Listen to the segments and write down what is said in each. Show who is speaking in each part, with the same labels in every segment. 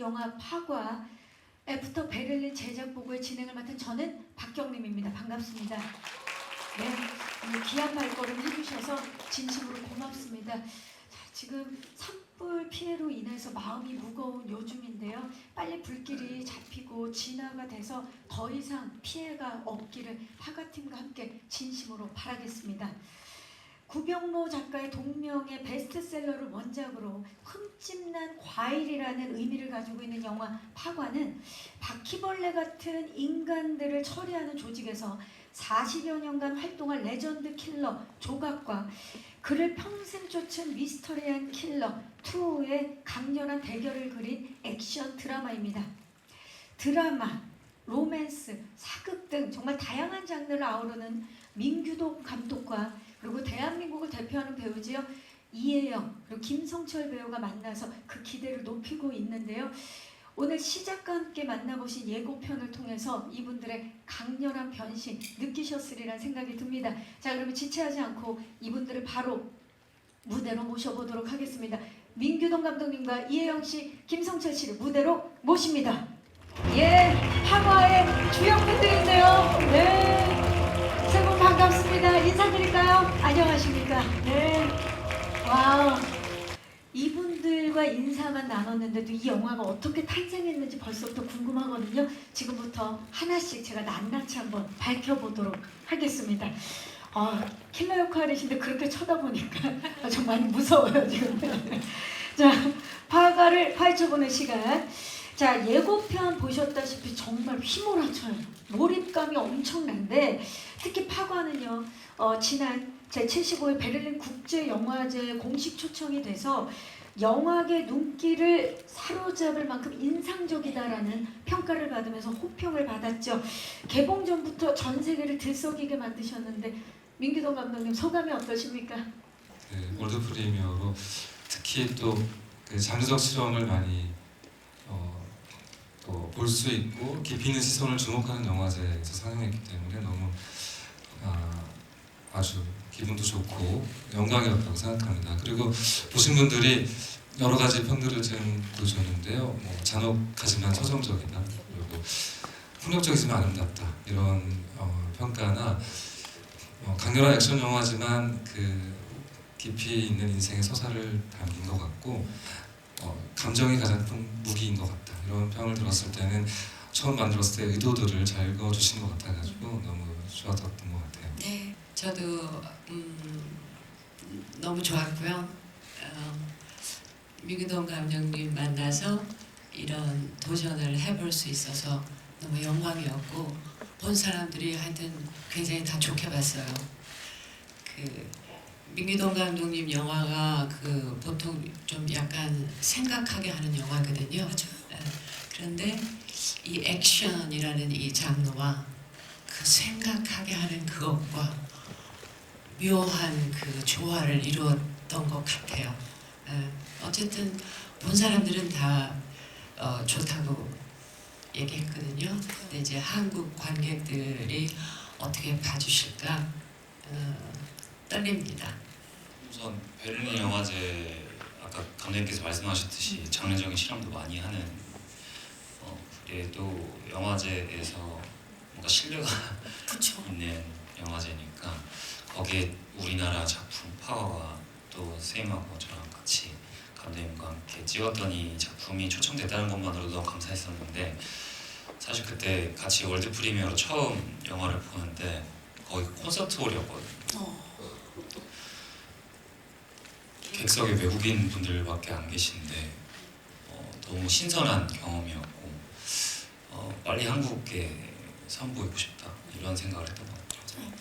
Speaker 1: 영화 파과 애프터 베를린 제작보고의 진행을 맡은 저는 박경림입니다. 반갑습니다. 네, 오늘 귀한 발걸음 해주셔서 진심으로 고맙습니다. 자, 지금 산불 피해로 인해서 마음이 무거운 요즘인데요. 빨리 불길이 잡히고 진화가 돼서 더 이상 피해가 없기를 파과팀과 함께 진심으로 바라겠습니다. 구병모 작가의 동명의 베스트셀러를 원작으로 흠집난 과일이라는 의미를 가지고 있는 영화 파과는 바퀴벌레 같은 인간들을 처리하는 조직에서 40여 년간 활동한 레전드 킬러 조각과 그를 평생 쫓은 미스터리한 킬러 투의 강렬한 대결을 그린 액션 드라마입니다. 드라마, 로맨스, 사극 등 정말 다양한 장르를 아우르는 민규동 감독과 그리고 대한민국을 대표하는 배우지요. 이혜영 그리고 김성철 배우가 만나서 그 기대를 높이고 있는데요. 오늘 시작과 함께 만나보신 예고편을 통해서 이분들의 강렬한 변신 느끼셨으리란 생각이 듭니다. 자, 그러면 지체하지 않고 이분들을 바로 무대로 모셔보도록 하겠습니다. 민규동 감독님과 이혜영 씨, 김성철 씨를 무대로 모십니다. 예, 파과의 주역분들인데요. 네. 세 분 반갑습니다. 인사드릴까요? 안녕하십니까? 네. 와우. 이분들과 인사만 나눴는데도 이 영화가 어떻게 탄생했는지 벌써부터 궁금하거든요. 지금부터 하나씩 제가 낱낱이 한번 밝혀보도록 하겠습니다. 킬러 역할이신데 그렇게 쳐다보니까 좀 많이 무서워요, 지금. 자, 파과를 파헤쳐보는 시간. 자, 예고편 보셨다시피 정말 휘몰아쳐요. 몰입감이 엄청난데 특히 파과는요. 지난 제75회 베를린 국제영화제에 공식 초청이 돼서 영화계 눈길을 사로잡을 만큼 인상적이다라는 평가를 받으면서 호평을 받았죠. 개봉 전부터 전 세계를 들썩이게 만드셨는데 민규동 감독님 소감이 어떠십니까?
Speaker 2: 네, 월드 프리미어로 특히 또 그 장르적 실험을 많이 또 볼 수 있고 깊이 있는 시선을 주목하는 영화제에서 상영했기 때문에 너무 아주 기분도 좋고 영광이었다고 생각합니다. 그리고 보신 분들이 여러 가지 평들을 지금 보여줬는데요. 잔혹하지만 서정적이다, 그리고 폭력적이지만 아름답다 이런 평가나 강렬한 액션 영화지만 그 깊이 있는 인생의 서사를 담긴 것 같고 감정이 가장 큰 무기인 것 같다 이런 평을 들었을 때는 처음 만들었을 때 의도들을 잘 그어주신 것 같아가지고 너무 좋았던 것 같아요.
Speaker 3: 네, 저도 너무 좋았고요. 민규동 감독님 만나서 이런 도전을 해볼 수 있어서 너무 영광이었고 본 사람들이 하여튼 굉장히 다 좋게 봤어요. 민규동 감독님 영화가 보통 좀 약간 생각하게 하는 영화거든요. 그런데 이 액션이라는 이 장르와 그 생각하게 하는 그것과 묘한 그 조화를 이루었던 것 같아요. 어쨌든 본 사람들은 다 좋다고 얘기했거든요. 근데 이제 한국 관객들이 어떻게 봐주실까 떨립니다.
Speaker 4: 우선 베를린 영화제 아까 감독님께서 말씀하셨듯이 장르적인 실험도 많이 하는 그래도 영화제에서 뭔가 신뢰가
Speaker 3: 그쵸.
Speaker 4: 있는 영화제니까 거기에 우리나라 작품 파워와 또 세임하고 저랑 같이 감독님과 함께 찍었던 이 작품이 초청됐다는 것만으로도 너무 감사했었는데 사실 그때 같이 월드 프리미어로 처음 영화를 보는데 거기 콘서트 홀이었거든요. 객석에 외국인 분들밖에 안 계신데 너무 신선한 경험이었고 빨리 한국에 선보이고 싶다 이런 생각을 했던 것 같아요.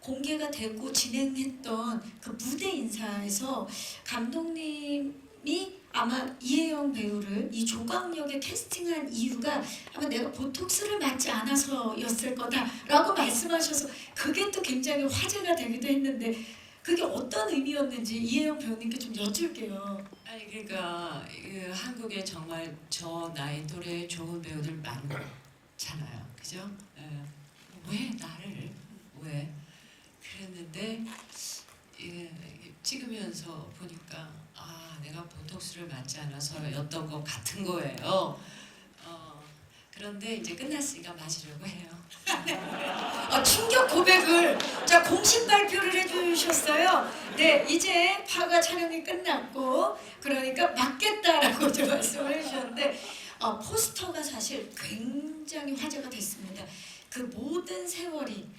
Speaker 1: 공개가 되고 진행했던 그 무대 인사에서 감독님이 아마 이혜영 배우를 이 조각 역에 캐스팅한 이유가 아마 내가 보톡스를 맞지 않아서였을 거다라고 말씀하셔서 그게 또 굉장히 화제가 되기도 했는데 그게 어떤 의미였는지 이혜영 배우님께 좀 여쭐게요.
Speaker 3: 아니 그러니까 한국에 정말 저 나이 또래 좋은 배우들 많잖아요, 그죠? 왜 나를 왜? 그랬는데 찍으면서 보니까 아 내가 보톡스를 맞지 않아서였던 것 같은 거예요. 그런데 이제 끝났으니까 맞으려고 해요.
Speaker 1: 충격 고백을 자 공식 발표를 해주셨어요. 네, 이제 파가 촬영이 끝났고 그러니까 맞겠다라고 좀 말씀을 해주셨는데 포스터가 사실 굉장히 화제가 됐습니다. 그 모든 세월이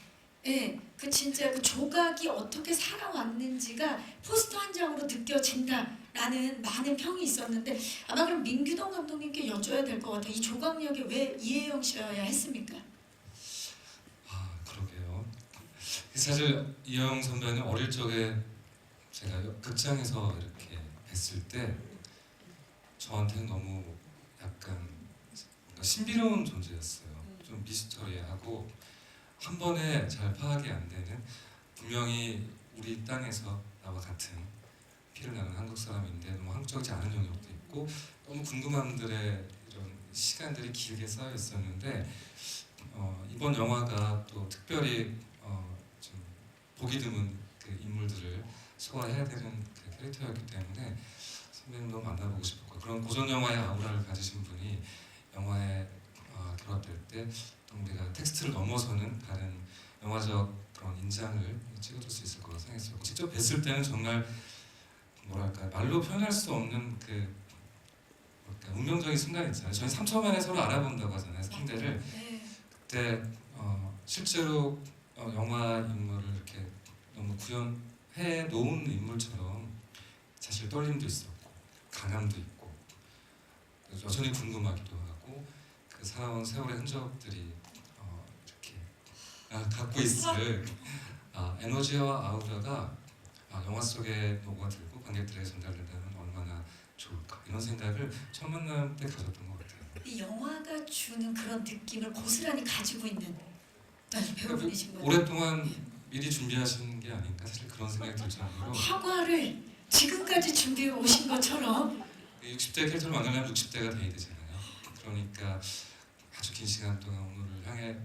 Speaker 1: 예, 그 진짜 그 조각이 어떻게 살아왔는지가 포스터 한 장으로 느껴진다라는 많은 평이 있었는데 아마 그럼 민규동 감독님께 여쭤야 될 것 같아요. 이 조각력이 왜 이혜영 씨여야 했습니까?
Speaker 2: 아 그러게요. 사실 이영 선배는 어릴 적에 제가 극장에서 이렇게 뵀을 때 저한테는 너무 약간 뭔가 신비로운 존재였어요. 좀 미스터리하고 한 번에 잘 파악이 안 되는, 분명히 우리 땅에서 나와 같은 피를 나는 한국 사람인데 너무 한국적이지 않은 영역도 있고 너무 궁금함들의 이런 시간들이 길게 쌓여 있었는데 이번 영화가 또 특별히 좀 보기 드문 그 인물들을 소화해야 되는 그 캐릭터였기 때문에 선배님 너무 만나보고 싶었고, 그런 고전 영화의 아우라를 가지신 분이 영화에 결합될 때 우리가 텍스트를 넘어서는 다른 영화적 그런 인장을 찍어줄 수 있을 거라고 생각했어요. 직접 뵀을 때는 정말 뭐랄까 말로 표현할 수 없는 그 뭐랄까 운명적인 순간 있잖아요. 저희 3초 만에 서로 알아본다고 하잖아요, 상대를.
Speaker 1: 네.
Speaker 2: 그때 실제로 영화 인물을 이렇게 너무 구현해 놓은 인물처럼 사실 떨림도 있었고 강함도 있고 여전히 궁금하기도 하고 그 살아온 세월의 흔적들이 이렇게 갖고 있을 에너지와 아우라가 영화 속에 녹아들고 관객들에게 전달된다면 얼마나 좋을까, 이런 생각을 첫 만남 때 가졌던 것 같아요.
Speaker 1: 이 영화가 주는 그런 느낌을 고스란히 가지고 있는 배우분이신 거죠.
Speaker 2: 오랫동안 미리 준비하신 게 아닌가, 사실 그런 생각이 들 정도로.
Speaker 1: 화과를 지금까지 준비해 오신 것처럼
Speaker 2: 60대 캐릭터를 만나려면 60대가 돼야 되잖아요. 그러니까 아주 긴 시간 동안 오늘을 향해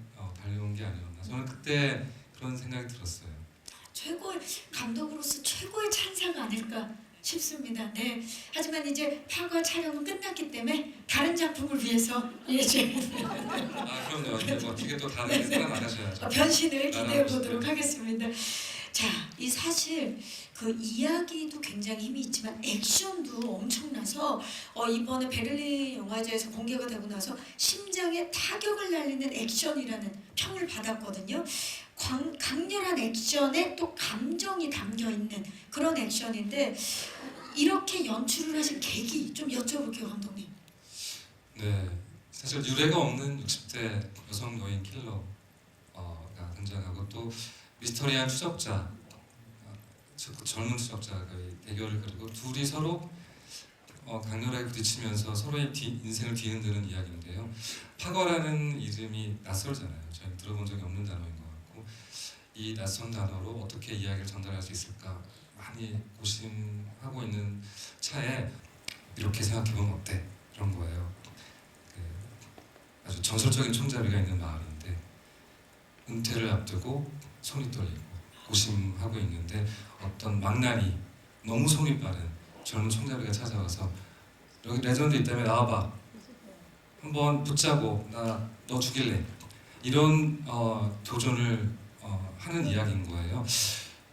Speaker 2: 달려온 게 아니었나, 저는 그때 그런 생각이 들었어요.
Speaker 1: 최고의 감독으로서 최고의 찬사가 아닐까 싶습니다. 네. 하지만 이제 파과 촬영은 끝났기 때문에 다른 작품을 위해서 이제
Speaker 2: 그럼요. 이제 어떻게 또 다른 생각 안 하셔야죠.
Speaker 1: 변신을 기대해 보도록 하겠습니다. 자, 이 사실 그 이야기도 굉장히 힘이 있지만 액션도 엄청나서 이번에 베를린 영화제에서 공개가 되고 나서 심장에 타격을 날리는 액션이라는 평을 받았거든요. 강렬한 액션에 또 감정이 담겨 있는 그런 액션인데 이렇게 연출을 하신 계기 좀 여쭤볼게요, 감독님.
Speaker 2: 네, 사실 유례가 없는 60대 여성 여인 킬러가 등장하고 또 미스터리한 추적자, 젊은 추적자의 대결을 그리고 둘이 서로 강렬하게 부딪히면서 서로의 인생을 뒤흔드는 이야기인데요. 파거라는 이름이 낯설잖아요. 저희는 들어본 적이 없는 단어인 것 같고, 이 낯선 단어로 어떻게 이야기를 전달할 수 있을까 많이 고심하고 있는 차에 이렇게 생각해보면 어때? 이런 거예요. 아주 전설적인 총잡이가 있는 마을인데 은퇴를 앞두고 손이 떨리고 고심하고 있는데 어떤 망나니, 너무 손이 빠른 젊은 총잡이가 찾아와서 여기 레전드 있다며 나와봐, 한번 붙자고, 나 너 죽일래, 이런 도전을 하는 이야기인 거예요.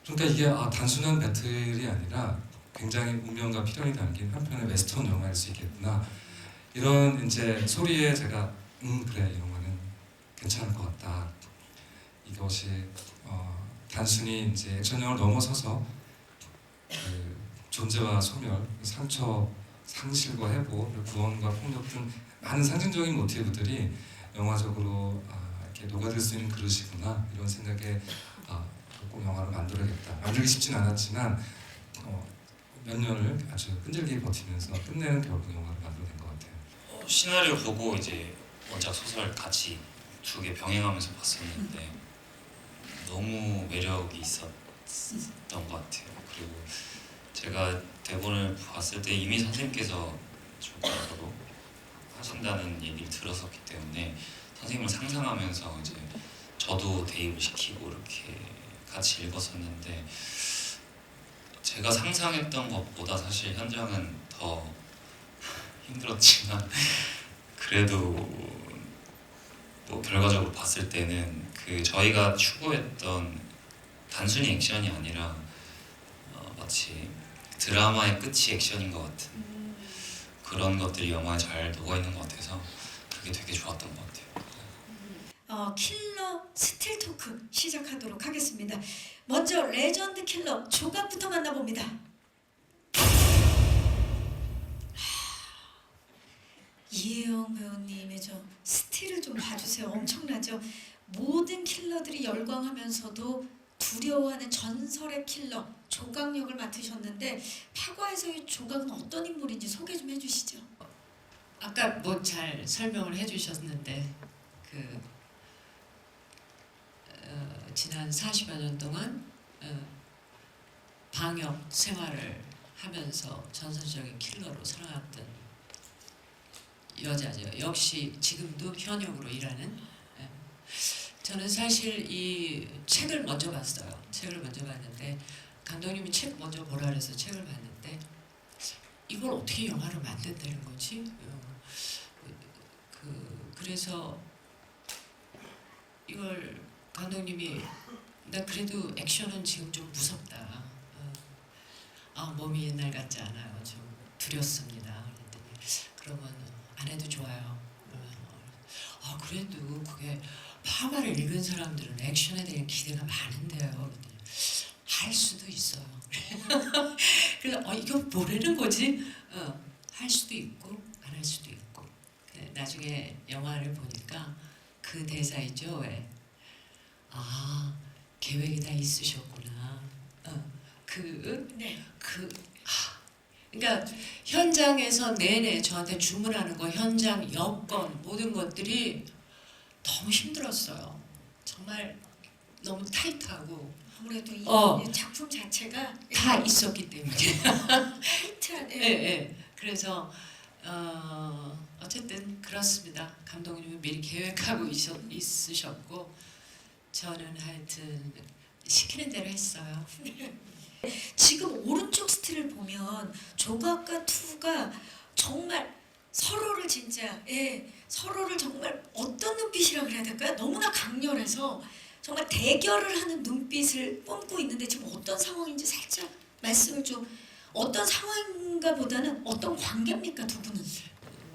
Speaker 2: 그러니까 이게 단순한 배틀이 아니라 굉장히 운명과 필연이 담긴 한편의 웨스턴 영화일 수 있겠구나, 이런 이제 소리에 제가 그래, 이 영화는 괜찮을 것 같다. 이것이 단순히 이제 액션 영화를 넘어서서 그 존재와 소멸, 상처, 상실과 회복, 구원과 폭력 등 많은 상징적인 모티브들이 영화적으로 이렇게 녹아들 수 있는 그릇이구나, 이런 생각에 꼭 영화를 만들어야겠다. 만들기 쉽진 않았지만 몇 년을 아주 끈질기게 버티면서 끝내는 결국 영화를 만들어낸 것 같아요.
Speaker 4: 시나리오 보고 이제 원작 소설 같이 두 개 병행하면서 봤었는데 너무 매력이 있었던 것 같아요. 그리고 제가 대본을 봤을 때 이미 선생님께서 조각으로 하신다는 얘기를 들었었기 때문에 선생님을 상상하면서 이제 저도 대입을 시키고 이렇게 같이 읽었었는데 제가 상상했던 것보다 사실 현장은 더 힘들었지만 그래도 뭐 결과적으로 봤을 때는 그 저희가 추구했던 단순히 액션이 아니라 마치 드라마의 끝이 액션인 것 같은 그런 것들이 영화에 잘 녹아 있는 것 같아서 그게 되게 좋았던 것 같아요.
Speaker 1: 킬러 스틸 토크 시작하도록 하겠습니다. 먼저 레전드 킬러 조각부터 만나봅니다. 이혜영 배우님의 저 스틸을 좀 봐주세요. 엄청나죠? 모든 킬러들이 열광하면서도 두려워하는 전설의 킬러 조각 역을 맡으셨는데 파과에서의 조각은 어떤 인물인지 소개 좀 해주시죠.
Speaker 3: 아까 뭐 잘 설명을 해주셨는데 그 지난 40여 년 동안 방역 생활을 하면서 전설적인 킬러로 살아왔던 여자죠. 역시 지금도 현역으로 일하는. 저는 사실 이 책을 먼저 봤어요. 책을 먼저 봤는데 감독님이 책 먼저 보라 그래서 책을 봤는데 이걸 어떻게 영화로 만든다는 거지? 그래서 이걸 감독님이 나 그래도 액션은 지금 좀 무섭다. 몸이 옛날 같지 않아요. 좀 두렵습니다. 그랬더니 그러면 안 해도 좋아요. 그래도 그게 파마를 읽은 사람들은 액션에 대한 기대가 많은데요. 그랬더니 할 수도 있어요. 그래서 이거 뭐라는 거지? 할 수도 있고 안 할 수도 있고. 나중에 영화를 보니까 그 대사 있죠. 왜? 계획이 다 있으셨구나. 그러니까 현장에서 내내 저한테 주문하는 거, 현장 여건 모든 것들이 너무 힘들었어요. 정말 너무 타이트하고
Speaker 1: 아무래도 이 작품 자체가
Speaker 3: 다 있었기 때문에.
Speaker 1: 타이트한.
Speaker 3: 예. 그래서 어쨌든 그렇습니다. 감독님은 미리 계획하고 있으셨고 저는 하여튼 시키는 대로 했어요.
Speaker 1: 지금 오른쪽 스틸을 보면 조각과 투가 정말 서로를 서로를 정말 어떤 눈빛이라고 그래야 될까요? 너무나 강렬해서 정말 대결을 하는 눈빛을 뿜고 있는데 지금 어떤 상황인지 살짝 말씀을 좀 어떤 상황인가 보다는 어떤 관계입니까 두 분은?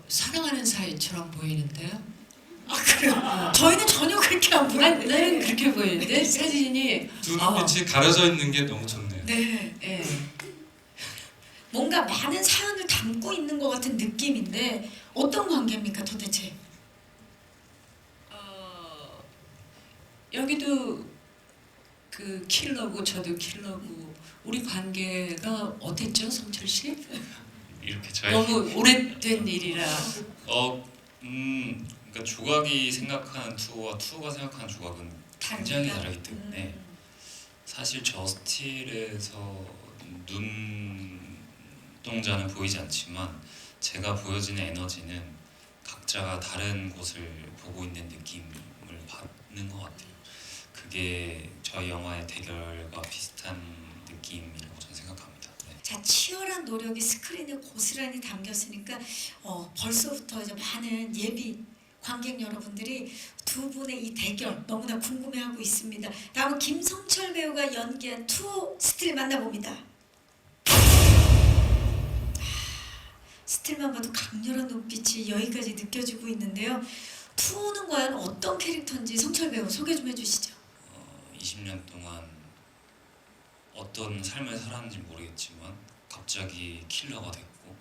Speaker 3: 사랑하는 사이처럼 보이는데요.
Speaker 1: 그래요? 저희는 전혀 그렇게 안 보이는데.
Speaker 3: 나는 그렇게 보이는데 사진이
Speaker 2: 두 눈빛이 가려져 있는 게 너무 좋네요.
Speaker 1: 네.
Speaker 3: 예.
Speaker 1: 뭔가 많은 사연을 담고 있는 것 같은 느낌인데 어떤 관계입니까 도대체?
Speaker 3: 여기도 그 킬러고 저도 킬러고 우리 관계가 어땠죠, 성철 씨?
Speaker 4: 이렇게 저희
Speaker 3: 너무 오래된 일이라.
Speaker 4: 그러니까 조각이 생각하는 투와 투가 생각하는 조각은 굉장히 다르기 때문에 사실 저 스틸에서 눈동자는 보이지 않지만 제가 보여지는 에너지는 각자가 다른 곳을 보고 있는 느낌을 받는 것 같아요. 그게 저희 영화의 대결과 비슷한 느낌이라고 저는 생각합니다. 네.
Speaker 1: 자, 치열한 노력이 스크린에 고스란히 담겼으니까 벌써부터 이제 많은 예비 관객 여러분들이 두 분의 이 대결 너무나 궁금해하고 있습니다. 다음은 김성철 배우가 연기한 투 스틸 만나봅니다. 스틸만 봐도 강렬한 눈빛이 여기까지 느껴지고 있는데요. 투는 과연 어떤 캐릭터인지 성철 배우 소개 좀 해주시죠.
Speaker 4: 20년 동안 어떤 삶을 살았는지 모르겠지만 갑자기 킬러가 됐고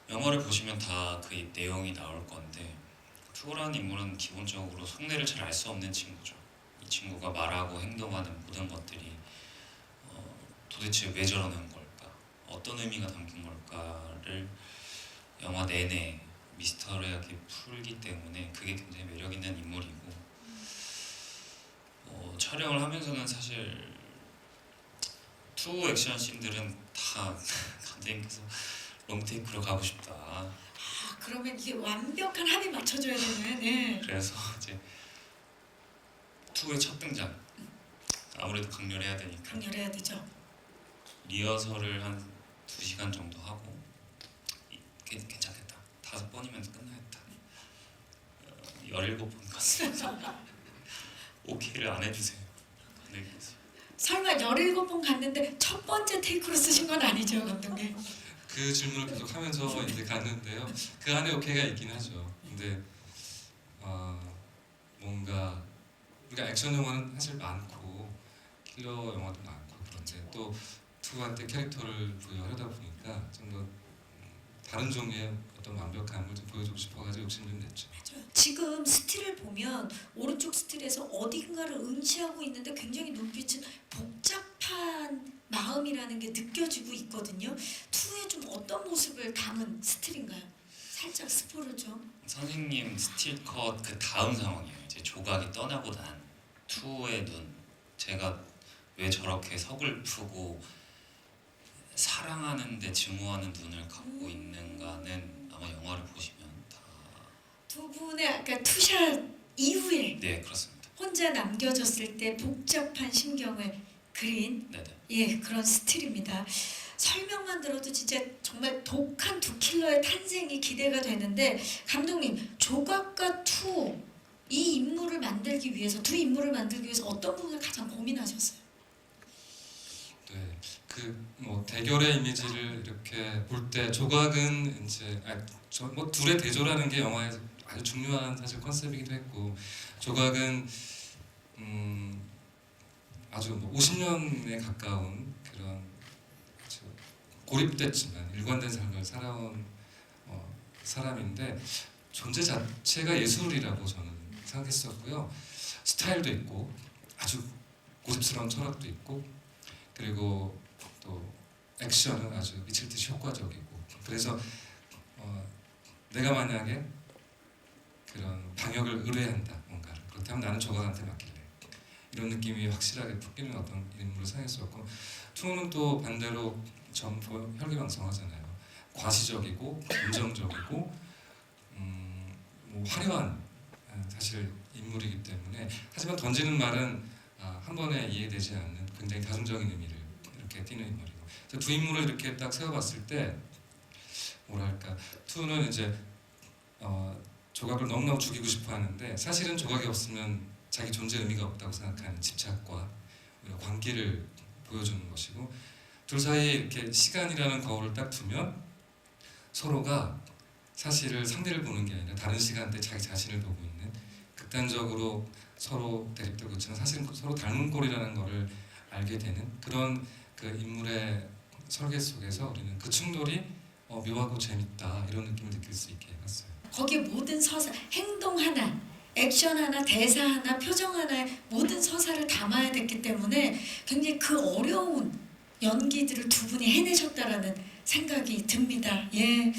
Speaker 4: 영화를 보시면 다 그 내용이 나올 건데 투라는 인물은 기본적으로 속내를 잘 알 수 없는 친구죠. 이 친구가 말하고 행동하는 모든 것들이 도대체 왜 저러는 걸까? 어떤 의미가 담긴 걸까를 영화 내내 미스터리하게 풀기 때문에 그게 굉장히 매력 있는 인물이고 촬영을 하면서는 사실 투 액션 씬들은 다 감독님께서 롱테이크로 가고 싶다.
Speaker 1: 그러면 이게 완벽한 합이 맞춰줘야 되는. 네.
Speaker 4: 그래서 이제 투의 첫 등장 아무래도 강렬해야 되니까
Speaker 1: 강렬해야 되죠.
Speaker 4: 리허설을 한 2시간 정도 하고 괜찮겠다. 5번이면 끝나겠다. 17번 갔습니다. 오케이를 안 해주세요. 네,
Speaker 3: 설마 17번 갔는데 첫 번째 테이크로 쓰신 건 아니죠, 감독님?
Speaker 2: 그 질문을 계속 하면서 이제 갔는데요. 그 안에 오케이가 있긴 하죠. 근데 뭔가 우리가 액션 영화는 사실 많고 킬러 영화도 많고 그런데 또 투한테 캐릭터를 부여하다 보니까 좀 더 다른 종류의 어떤 완벽함을 좀 보여주고 싶어가지고 욕심 좀 냈죠.
Speaker 3: 맞아요. 지금 스틸을 보면 오른쪽 스틸에서 어딘가를 응시하고 있는데 굉장히 눈빛은 복잡한 마음이라는 게 느껴지고 있거든요. 2에 좀 어떤 모습을 담은 스틸인가요? 살짝 스포를 좀.
Speaker 4: 선생님 스틸컷 그 다음 상황이에요. 이제 조각이 떠나고 난 투의 눈. 제가 왜 저렇게 서글프고 사랑하는데 증오하는 눈을 갖고 있는가는 아마 영화를 보시면 다.
Speaker 3: 두 분의 그러니까 투샷 이후에
Speaker 4: 네, 그렇습니다.
Speaker 3: 혼자 남겨졌을 때 복잡한 심경을 그린
Speaker 4: 네네.
Speaker 3: 예 그런 스틸입니다. 설명만 들어도 진짜 정말 독한 두 킬러의 탄생이 기대가 되는데 감독님 조각과 투 이 인물을 만들기 위해서 두 인물을 만들기 위해서 어떤 부분을 가장 고민하셨어요?
Speaker 2: 네, 그 뭐 대결의 이미지를 이렇게 볼 때 조각은 이제 뭐 둘의 대조라는 게 영화에서 아주 중요한 사실 컨셉이기도 했고 조각은 아주 뭐 50년에 가까운 그런 아주 고립됐지만 일관된 삶을 살아온 사람인데 존재 자체가 예술이라고 저는 생각했었고요. 스타일도 있고 아주 고집스러운 철학도 있고 그리고 또 액션은 아주 미칠 듯이 효과적이고 그래서 내가 만약에 그런 방역을 의뢰한다 뭔가를 그렇다면 나는 조각한테 맡길래 이런 느낌이 확실하게 풍기는 어떤 인물을 생각했었고 투는 또 반대로 좀 혈기왕성하잖아요. 과시적이고 감정적이고 뭐 화려한 사실 인물이기 때문에 하지만 던지는 말은 한 번에 이해되지 않는 굉장히 다중적인 의미를 이렇게 띠는 인물이고 두 인물을 이렇게 딱 세워봤을 때 뭐랄까 투는 이제 조각을 너무너무 죽이고 싶어 하는데 사실은 조각이 없으면 자기 존재 의미가 없다고 생각하는 집착과 관계를 보여주는 것이고 둘 사이에 이렇게 시간이라는 거울을 딱 두면 서로가 사실을 상대를 보는 게 아니라 다른 시간대 자기 자신을 보고 있는 극단적으로 서로 대립되고 있지만 사실은 서로 닮은 꼴이라는 것을 알게 되는 그런 그 인물의 설계 속에서 우리는 그 충돌이 묘하고 재밌다 이런 느낌을 느낄 수 있게 해봤어요.
Speaker 3: 거기에 모든 서사, 행동 하나, 액션 하나, 대사 하나, 표정 하나의 모든 서사를 담아야 됐기 때문에 굉장히 그 어려운 연기들을 두 분이 해내셨다라는 생각이 듭니다. 예.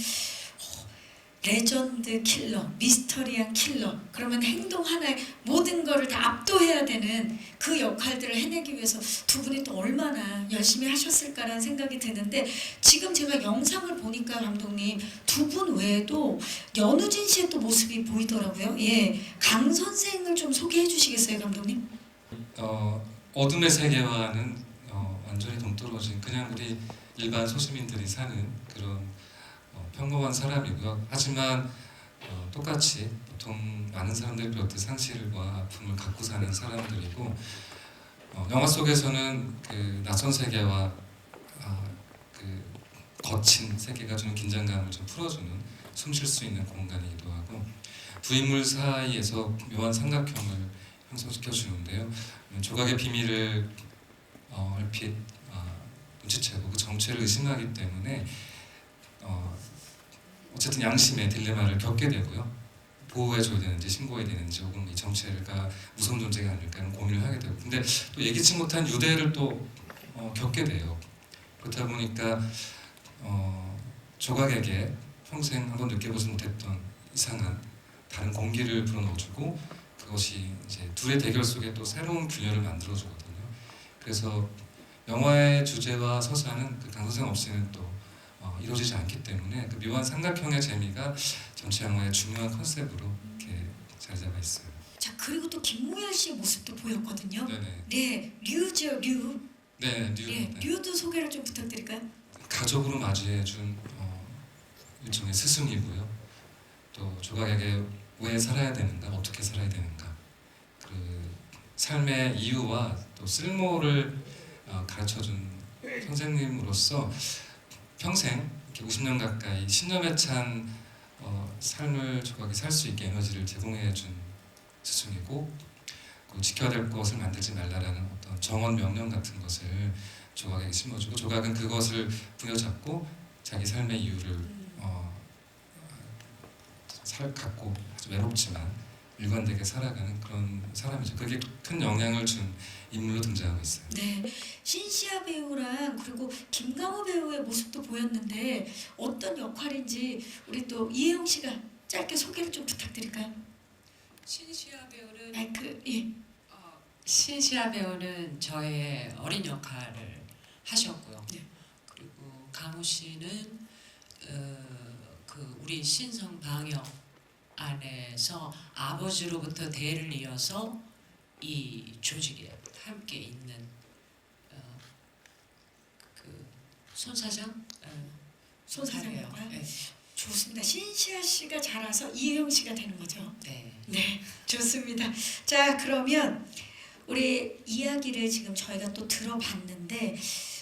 Speaker 3: 레전드 킬러, 미스터리한 킬러. 그러면 행동 하나에 모든 거를 다 압도해야 되는 그 역할들을 해내기 위해서 두 분이 또 얼마나 열심히 하셨을까라는 생각이 드는데 지금 제가 영상을 보니까 감독님 두 분 외에도 연우진 씨의 또 모습이 보이더라고요. 예, 강 선생을 좀 소개해 주시겠어요, 감독님?
Speaker 2: 어둠의 세계와는 완전히 동떨어진 그냥 우리 일반 소시민들이 사는 그런 평범한 사람이고요. 하지만 똑같이 보통 많은 사람들이 비롯해 상실과 아픔을 갖고 사는 사람들이고 영화 속에서는 그 낯선 세계와 그 거친 세계가 주는 긴장감을 좀 풀어주는 숨 쉴 수 있는 공간이기도 하고 두 인물 사이에서 묘한 삼각형을 형성시켜 주는데요. 조각의 비밀을 얼핏 눈치채고 그 정체를 의심하기 때문에 어쨌든 양심의 딜레마를 겪게 되고요. 보호해줘야 되는지 신고해야 되는지 혹은 이 정체가 무서운 존재가 아닐까 하는 고민을 하게 되고 근데 또 예기치 못한 유대를 또 겪게 돼요. 그렇다 보니까 조각에게 평생 한번 느껴보지 못했던 이상한 다른 공기를 불어넣어주고 그것이 이제 둘의 대결 속에 또 새로운 균열을 만들어주거든요. 그래서 영화의 주제와 서사는 그 강 선생 없이는 또 이루어지지 않기 때문에 그 묘한 삼각형의 재미가 전체 영화의 중요한 컨셉으로 이렇게 잘 잡아 있어요.
Speaker 3: 자 그리고 또 김무열 씨의 모습도 보였거든요.
Speaker 2: 네네.
Speaker 3: 네, 류죠, 류.
Speaker 2: 네, 뉴.
Speaker 1: 예,
Speaker 2: 네.
Speaker 1: 뉴도 소개를 좀 부탁드릴까요?
Speaker 2: 가족으로 맞이해준 일종의 스승이고요. 또 조각에게 왜 살아야 되는가, 어떻게 살아야 되는가, 그 삶의 이유와 또 쓸모를 가르쳐준 선생님으로서 평생 이렇게 50년 가까이 신념에 찬 삶을 조각이 살 수 있게 에너지를 제공해준 스승이고, 그 지켜야 될 것을 만들지 말라라는 어떤 정언 명령 같은 것을 조각에게 심어주고, 조각은 그것을 부여잡고 자기 삶의 이유를 갖고 아주 외롭지만 일관되게 살아가는 그런 사람이죠. 그게 큰 영향을 준 인물로 등장하고 있어요.
Speaker 1: 네, 신시아 배우랑 그리고 김강호 배우의 모습도 보였는데 어떤 역할인지 우리 또 이혜영 씨가 짧게 소개를 좀 부탁드릴까요?
Speaker 3: 신시아 배우는
Speaker 1: 마이크 예.
Speaker 3: 신시아 배우는 저의 어린 역할을 하셨고요.
Speaker 1: 네.
Speaker 3: 그리고 강우 씨는 그 우리 신성 방역 안에서 아버지로부터 대를 이어서 이 조직에 함께 있는 그 손사장
Speaker 1: 손사장
Speaker 3: 역할?
Speaker 1: 역할?
Speaker 3: 네.
Speaker 1: 좋습니다. 신시아 씨가 자라서 이혜영 씨가 되는 거죠.
Speaker 3: 네.
Speaker 1: 네, 좋습니다. 자, 그러면 우리 이야기를 지금 저희가 또 들어봤는데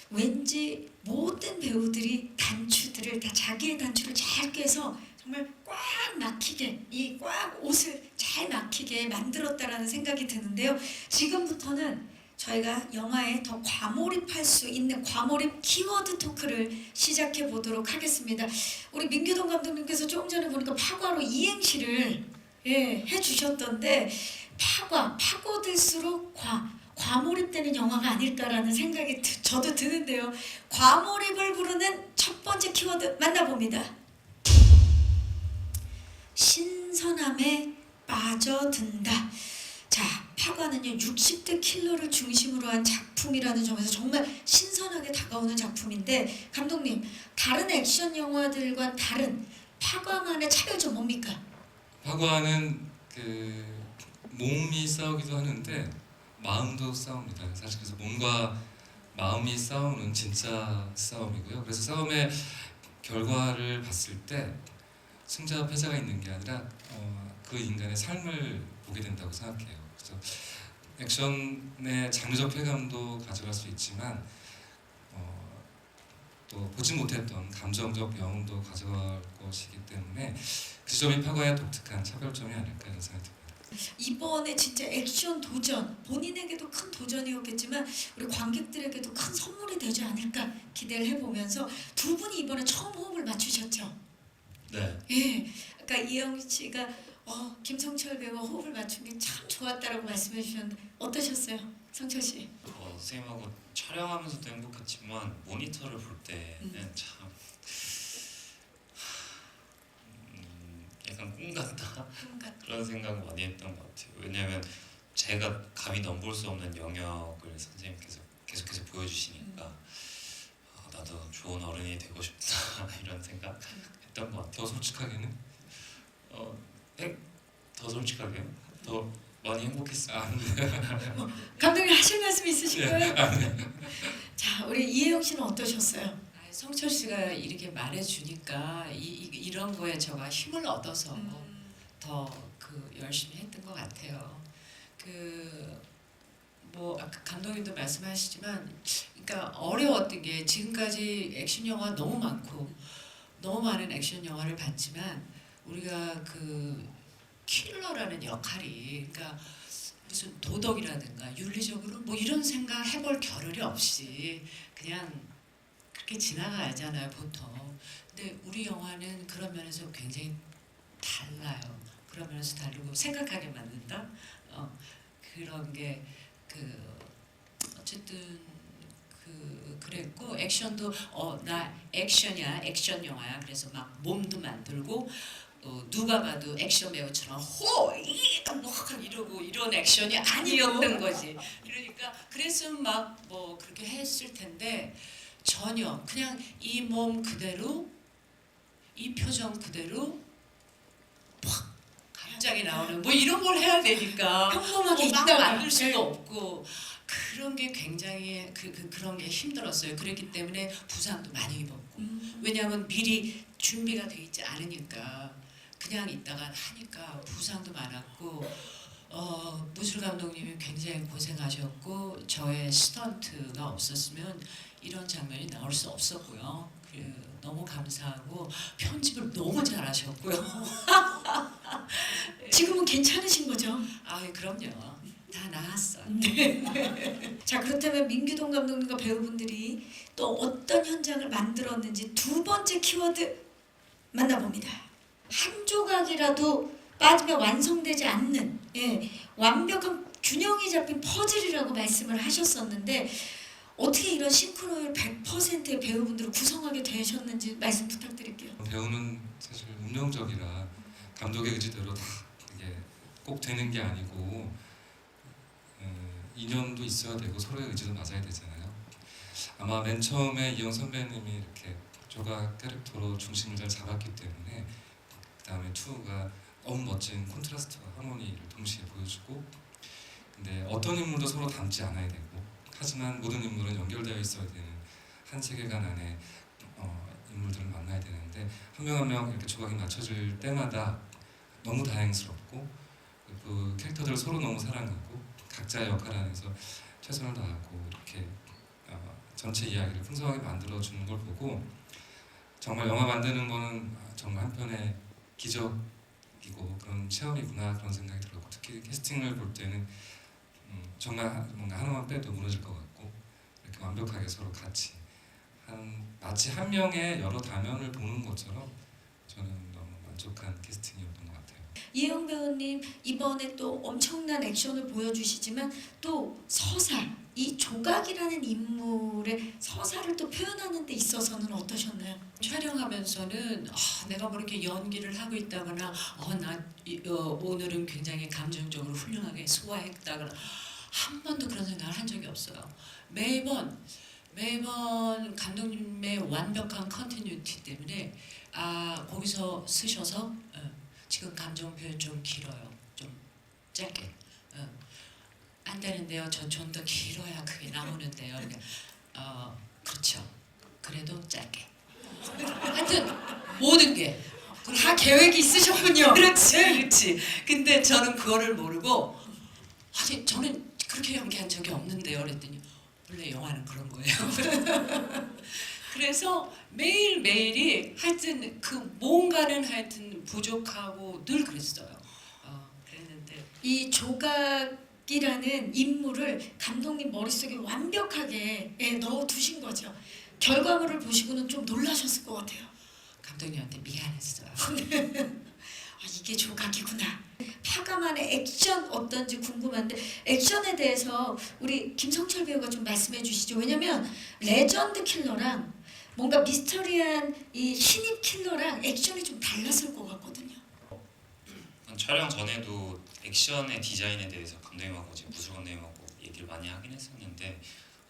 Speaker 1: 왠지 모든 배우들이 단추들을 다 자기의 단추를 잘 꿰서 정말 꽉 막히게 이 꽉 옷을 잘 막히게 만들었다라는 생각이 드는데요. 지금부터는 저희가 영화에 더 과몰입할 수 있는 과몰입 키워드 토크를 시작해 보도록 하겠습니다. 우리 민규동 감독님께서 조금 전에 보니까 파과로 이행시를 해주셨던데 파고들수록 과몰입되는 영화가 아닐까라는 생각이 저도 드는데요. 과몰입을 부르는 첫 번째 키워드 만나봅니다. 신선함에 빠져든다. 자, 파과는요 60대 킬러를 중심으로 한 작품이라는 점에서 정말 신선하게 다가오는 작품인데 감독님, 다른 액션 영화들과 다른 파과만의 차별점 뭡니까?
Speaker 2: 파과는 그 몸이 싸우기도 하는데 마음도 싸웁니다. 사실 그래서 몸과 마음이 싸우는 진짜 싸움이고요. 그래서 싸움의 결과를 봤을 때 승자와 패자가 있는 게 아니라 그 인간의 삶을 보게 된다고 생각해요. 그래서 액션의 장르적 쾌감도 가져갈 수 있지만 또 보지 못했던 감정적 여운도 가져갈 것이기 때문에 그 점이 파과의 독특한 차별점이 아닐까 이런 생각이 듭니다.
Speaker 1: 이번에 진짜 액션 도전, 본인에게도 큰 도전이었겠지만 우리 관객들에게도 큰 선물이 되지 않을까 기대를 해보면서 두 분이 이번에 처음 호흡을 맞추셨죠?
Speaker 4: 네.
Speaker 1: 예, 아까 이영 씨가 김성철 배우와 호흡을 맞춘 게 참 좋았다라고 말씀해 주셨는데 어떠셨어요? 성철 씨?
Speaker 4: 선생님하고 촬영하면서도 행복했지만 모니터를 볼 때는 참 약간 꿈 같다 그런 생각을 많이 했던 것 같아요. 왜냐하면 제가 감히 넘볼 수 없는 영역을 선생님께서 계속해서 보여주시니까 나도 좋은 어른이 되고 싶다 이런 생각 했던 것 같아요.
Speaker 2: 더 솔직하게는
Speaker 4: 더 솔직하게요? 더 많이 행복했어요.
Speaker 1: 감독님 하실 말씀 있으실까요? 자, 우리 이혜영 씨는 어떠셨어요?
Speaker 3: 성철 씨가 이렇게 말해주니까 이런 거에 제가 힘을 얻어서 더 열심히 했던 것 같아요. 아까 감독님도 말씀하시지만, 그러니까 어려웠던 게 지금까지 액션 영화 너무 많고 너무 많은 액션 영화를 봤지만 우리가 킬러라는 역할이 그러니까 무슨 도덕이라든가 윤리적으로 뭐 이런 생각 해볼 겨를이 없이 그냥 그렇게 지나가잖아요 보통. 근데 우리 영화는 그런 면에서 굉장히 달라요. 그런 면에서 다르고 생각하게 만든다. 그런 게 어쨌든 그랬고 액션도 나 액션이야 액션 영화야. 그래서 막 몸도 만들고 누가 봐도 액션 배우처럼 이러고 이런 액션이 아니었던 거지. 그러니까 그랬으면 막 뭐 그렇게 했을 텐데 전혀 그냥 이 몸 그대로 이 표정 그대로 팍 갑자기 나오는 뭐 이런 걸 해야 되니까
Speaker 1: 평범하게
Speaker 3: 막
Speaker 1: 있다가.
Speaker 3: 만들 수도 없고 그런 게 굉장히 그런 게 힘들었어요. 그렇기 때문에 부상도 많이 입었고 왜냐하면 미리 준비가 돼 있지 않으니까 그냥 있다가 하니까 부상도 많았고 무술 감독님이 굉장히 고생하셨고 저의 스턴트가 없었으면 이런 장면이 나올 수 없었고요. 너무 감사하고 편집을 너무 잘하셨고요.
Speaker 1: 지금은 괜찮으신 거죠?
Speaker 3: 아 그럼요. 다 나았어요.
Speaker 1: 자, 그렇다면 민규동 감독님과 배우분들이 또 어떤 현장을 만들었는지 두 번째 키워드 만나봅니다. 한 조각이라도 빠지면 완성되지 않는 완벽한 균형이 잡힌 퍼즐이라고 말씀을 하셨었는데 어떻게 이런 싱크로율 100%의 배우분들을 구성하게 되셨는지 말씀 부탁드릴게요.
Speaker 2: 배우는 사실 운명적이라 감독의 의지대로 다 이게 꼭 되는 게 아니고 인연도 있어야 되고 서로의 의지도 맞아야 되잖아요. 아마 맨 처음에 이영 선배님이 이렇게 조각 캐릭터로 중심을 잘 잡았기 때문에 그 다음에 2가 너무 멋진 콘트라스트와 하모니를 동시에 보여주고 근데 어떤 인물도 서로 닮지 않아야 되고 하지만 모든 인물은 연결되어 있어야 되는 한 세계관 안에 인물들을 만나야 되는데 한 명 한 명 이렇게 조각이 맞춰질 때마다 너무 다행스럽고 그 캐릭터들을 서로 너무 사랑하고 각자의 역할 안에서 최선을 다하고 이렇게 전체 이야기를 풍성하게 만들어주는 걸 보고 정말 영화 만드는 거는 정말 한편의 기적이고 그런 체험이구나 그런 생각이 들었고 특히 캐스팅을 볼 때는 정말 뭔가 하나만 빼도 무너질 것 같고 이렇게 완벽하게 서로 같이 마치 한 명의 여러 다면을 보는 것처럼 저는 너무 만족한 캐스팅이었던 것 같아요.
Speaker 1: 이혜영 배우님 이번에 또 엄청난 액션을 보여주시지만 또 서사, 이 조각이라는 인물의 서사를 또 표현하는 데 있어서는 어떠셨나요?
Speaker 3: 촬영하면서는 내가 뭐 이렇게 연기를 하고 있다거나 오늘은 굉장히 감정적으로 훌륭하게 소화했다거나 한 번도 그런 생각을 한 적이 없어요. 매번 감독님의 완벽한 컨티뉴티 때문에 거기서 쓰셔서 지금 감정 표현 좀 길어요. 좀 짧게. 안 되는데요. 전 좀 더 길어야 그게 나오는데요. 그렇죠. 그래도 짧게. 하여튼 모든 게
Speaker 1: 다 계획이 있으셨군요.
Speaker 3: 그렇지. 근데 저는 그거를 모르고 아니 저는 그렇게 연기한 적이 없는데요. 그랬더니 원래 영화는 그런 거예요. 그래서 매일매일이 하여튼 그 뭔가는 하여튼 부족하고 늘 그랬어요. 그랬는데
Speaker 1: 이 조각이라는 인물을 감독님 머릿속에 완벽하게 넣어두신 거죠. 결과물을 보시고는 좀 놀라셨을 것 같아요.
Speaker 3: 감독님한테 미안했어요.
Speaker 1: 이게 조각이구나. 파가만의 액션 어떤지 궁금한데 액션에 대해서 우리 김성철 배우가 좀 말씀해 주시죠. 왜냐면 레전드 킬러랑 뭔가 미스터리한 이 신입 킬러랑 액션이 좀 달랐을 것 같거든요.
Speaker 4: 촬영 전에도 액션의 디자인에 대해서 감독님하고 이제 무술 감독님하고 얘기를 많이 하긴 했었는데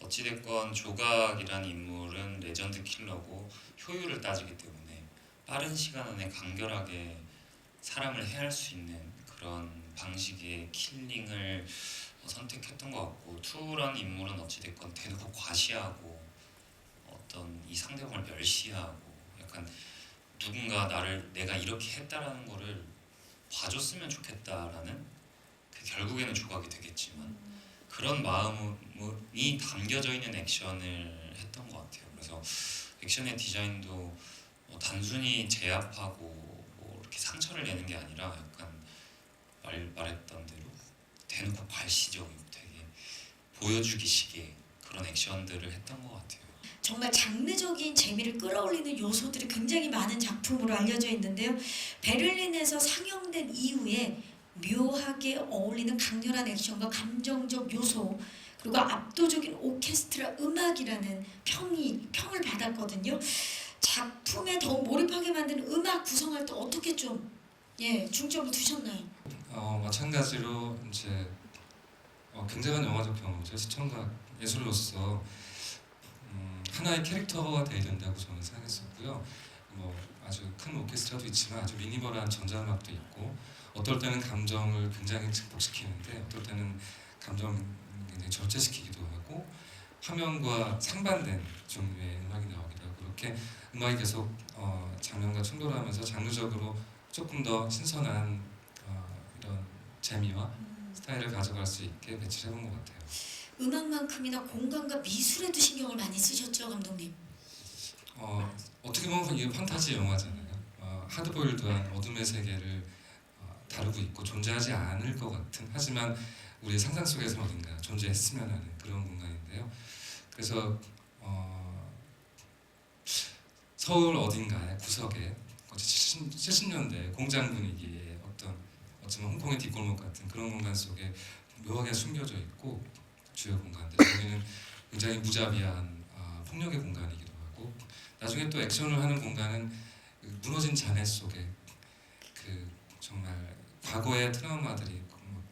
Speaker 4: 어찌됐건 조각이라는 인물은 레전드 킬러고 효율을 따지기 때문에 빠른 시간 안에 간결하게 사람을 해할 수 있는 그런 방식의 킬링을 선택했던 것 같고 투라는 인물은 어찌됐건 대놓고 과시하고 어떤 이 상대방을 멸시하고 약간 누군가 내가 이렇게 했다라는 거를 봐줬으면 좋겠다라는 그 결국에는 조각이 되겠지만 그런 마음이 담겨져 있는 액션을 했던 것 같아요. 그래서 액션의 디자인도 단순히 제압하고 이렇게 상처를 내는 게 아니라 약간 말했던 대로 대놓고 괄시적이고 되게 보여주기식의 그런 액션들을 했던 것 같아요.
Speaker 1: 정말 장르적인 재미를 끌어올리는 요소들이 굉장히 많은 작품으로 알려져 있는데요. 베를린에서 상영된 이후에 묘하게 어울리는 강렬한 액션과 감정적 요소 그리고 압도적인 오케스트라 음악이라는 평을 받았거든요. 작품에 더욱 몰입하게 만드는 음악 구성할 때 어떻게 좀 중점을 두셨나요?
Speaker 2: 마찬가지로 이제 굉장한 영화적 경험이죠. 시청각 예술로서 하나의 캐릭터가 돼야 된다고 저는 생각했었고요. 아주 큰 오케스트라도 있지만 아주 미니멀한 전자음악도 있고 어떨 때는 감정을 굉장히 증폭시키는데 어떨 때는 감정이 굉장히 절제시키기도 하고 화면과 상반된 종류의 음악이 나오기도 하고 그렇게 음악이 계속 장면과 충돌하면서 장르적으로 조금 더 신선한 이런 재미와 스타일을 가져갈 수 있게 배치를 해본 것 같아요.
Speaker 5: 음악만큼이나 공간과 미술에도 신경을 많이 쓰셨죠, 감독님?
Speaker 2: 어떻게 보면 이게 판타지 영화잖아요. 하드보일드한 어둠의 세계를 다루고 있고 존재하지 않을 것 같은 하지만 우리의 상상 속에서 어딘가 존재했으면 하는 그런 공간인데요. 그래서 서울 어딘가의 구석에 70년대 공장 분위기의 어쩌면 홍콩의 뒷골목 같은 그런 공간 속에 묘하게 숨겨져 있고 주요 공간들 여기는 굉장히 무자비한 폭력의 공간이기도 하고 나중에 또 액션을 하는 공간은 무너진 잔해 속에 그 정말 과거의 트라우마들이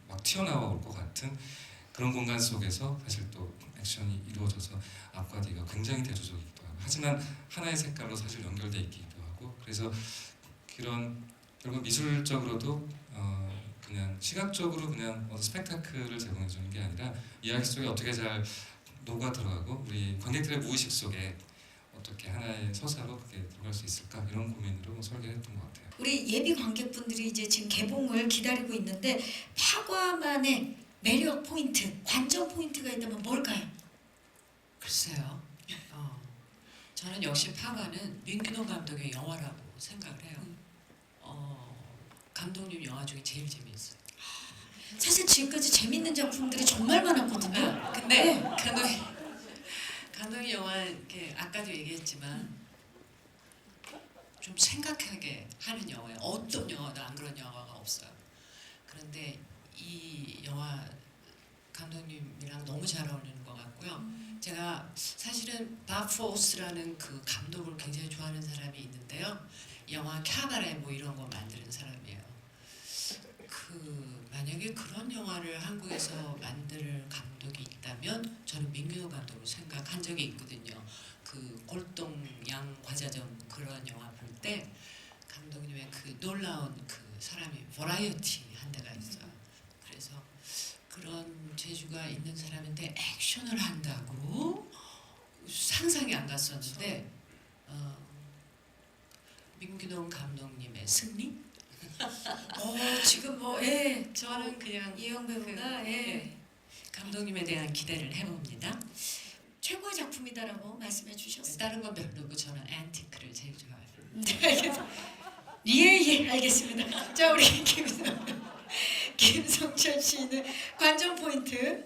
Speaker 2: 막 튀어나와 올 것 같은 그런 공간 속에서 사실 또 액션이 이루어져서 앞과 뒤가 굉장히 대조적이기도 하고 하지만 하나의 색깔로 사실 연결돼 있기도 하고 그래서 그런 결국 미술적으로도 그냥 시각적으로 그냥 스펙타클을 제공해 주는 게 아니라 이야기 속에 어떻게 잘 녹아 들어가고 우리 관객들의 무의식 속에 어떻게 하나의 서사로 그게 들어갈 수 있을까 이런 고민으로 설계했던 것 같아요.
Speaker 5: 우리 예비 관객분들이 이제 지금 개봉을 기다리고 있는데 파과만의 매력 포인트, 관전 포인트가 있다면 뭘까요?
Speaker 3: 글쎄요. 저는 역시 파과는 민규동 감독의 영화라고 생각을 해요. 감독님 영화 중에 제일 재미있어요.
Speaker 5: 사실 지금까지 재밌는 작품들이 정말 많았거든요.
Speaker 3: 근데 감독님 영화 이렇게 아까도 얘기했지만 좀 생각하게 하는 영화예요. 어떤 영화도 안 그런 영화가 없어요. 그런데 이 영화 감독님이랑 너무 잘 어울리는 것 같고요. 제가 사실은 밥 포스라는 그 감독을 굉장히 좋아하는 사람이 있는데요. 영화 캬바레 뭐 이런 거 만드는 사람이에요. 만약에 그런 영화를 한국에서 만들 감독이 있다면 저는 민규동 감독으로 생각한 적이 있거든요. 그 골동 양 과자점 그런 영화 볼 때 감독님의 그 놀라운 그 사람이 버라이어티 한 데가 있어요. 그래서 그런 재주가 있는 사람인데 액션을 한다고 상상이 안 갔었는데 민규동 감독님의 승리?
Speaker 5: 지금
Speaker 3: 저는 그냥
Speaker 5: 이영 배우가
Speaker 3: 감독님에 대한 기대를 해봅니다.
Speaker 5: 최고의 작품이다라고 말씀해 주셨어요.
Speaker 3: 다른 건 별로고 저는 앤티크를 제일 좋아해요.
Speaker 5: 네, 알겠습니다. 예, 알겠습니다. 자, 우리 김성철 씨는 관전 포인트.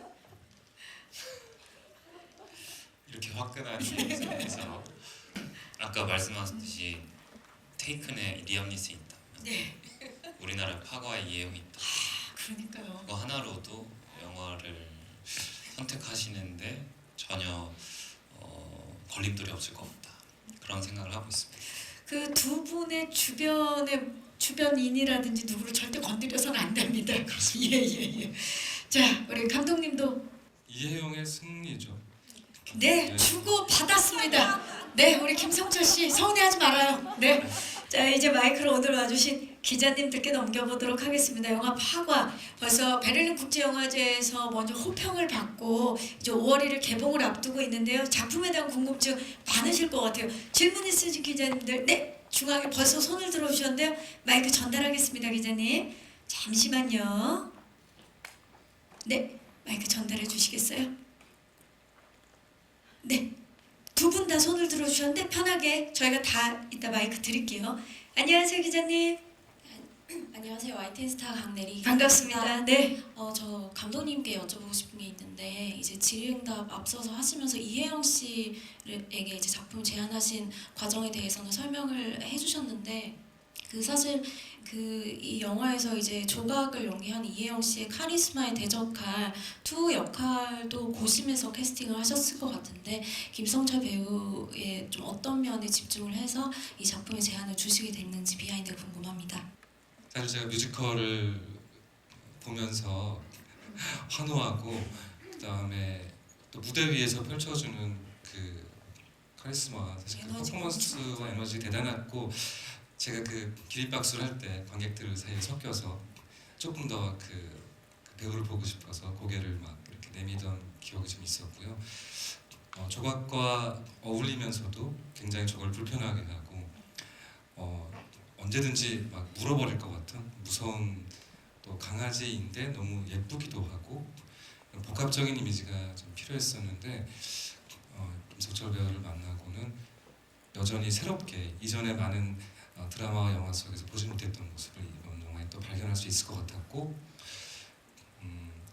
Speaker 4: 이렇게 화끈한 속에서 아까 말씀하셨듯이 테이큰에 리암 니슨 있다.
Speaker 5: 네.
Speaker 4: 우리나라 파과의 이해영이 있다.
Speaker 5: 그러니까요.
Speaker 4: 그거 하나로도 영화를 선택하시는데 전혀 걸림돌이 없을 것 같다. 그런 생각을 하고 있습니다.
Speaker 5: 그 두 분의 주변인이라든지 누구를 절대 건드려서는 안 됩니다. 예. 자, 우리 감독님도
Speaker 2: 이혜영의 승리죠.
Speaker 5: 네, 주고 받았습니다. 네, 우리 김성철 씨 서운해하지 말아요. 네. 자, 이제 마이크를 오늘 와주신 기자님들께 넘겨보도록 하겠습니다. 영화 파과 벌써 베를린 국제영화제에서 먼저 호평을 받고 이제 5월 1일 개봉을 앞두고 있는데요. 작품에 대한 궁금증 많으실 것 같아요. 질문 있으신 기자님들, 네, 중앙에 벌써 손을 들어주셨는데요. 마이크 전달하겠습니다, 기자님. 잠시만요. 네, 마이크 전달해 주시겠어요? 네. 두 분 다 손을 들어주셨는데 편하게 저희가 다 이따 마이크 드릴게요. 안녕하세요, 기자님.
Speaker 6: 안녕하세요. YTN스타 강내리.
Speaker 5: 반갑습니다. 네.
Speaker 6: 저 감독님께 여쭤보고 싶은 게 있는데 이제 질의응답 앞서서 하시면서 이혜영 씨에게 이제 작품 제안하신 과정에 대해서는 설명을 해주셨는데 사실 이 영화에서 이제 조각을 연기한 이혜영 씨의 카리스마에 대적할 투 역할도 고심해서 캐스팅을 하셨을 것 같은데 김성철 배우의 좀 어떤 면에 집중을 해서 이 작품에 제안을 주시게 됐는지 비하인드 궁금합니다.
Speaker 2: 사실 제가 뮤지컬을 보면서 환호하고 그다음에 또 무대 위에서 펼쳐주는 그 카리스마, 사실 그
Speaker 5: 에너지
Speaker 2: 퍼포먼스와 에너지 대단했고 제가 그 기립박수를 할 때 관객들 사이에 섞여서 조금 더 그 배우를 보고 싶어서 고개를 막 이렇게 내미던 기억이 좀 있었고요. 조각과 어울리면서도 굉장히 저걸 불편하게 하고 언제든지 막 물어버릴 것 같은 무서운 또 강아지인데 너무 예쁘기도 하고 복합적인 이미지가 좀 필요했었는데 김석철 배우를 만나고는 여전히 새롭게 이전에 많은 드라마와 영화 속에서 보지 못했던 모습을 이번 영화에 또 발견할 수 있을 것 같았고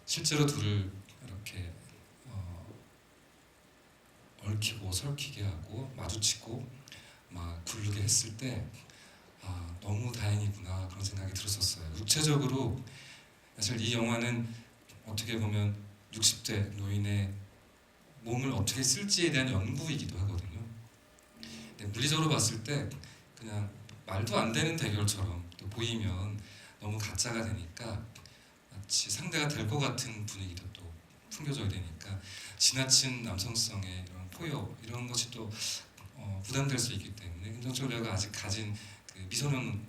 Speaker 2: 실제로 둘을 이렇게 얽히고 설키게 하고 마주치고 막 굴르게 했을 때 너무 다행이구나 그런 생각이 들었었어요. 육체적으로 사실 이 영화는 어떻게 보면 60대 노인의 몸을 어떻게 쓸지에 대한 연구이기도 하거든요. 근데 물리적으로 봤을 때 그냥 말도 안 되는 대결처럼 또 보이면 너무 가짜가 되니까 마치 상대가 될 것 같은 분위기도 또 풍겨져야 되니까 지나친 남성성의 이런 포효 이런 것이 또 부담될 수 있기 때문에 김성철 배우가 아직 가진 그 미소년의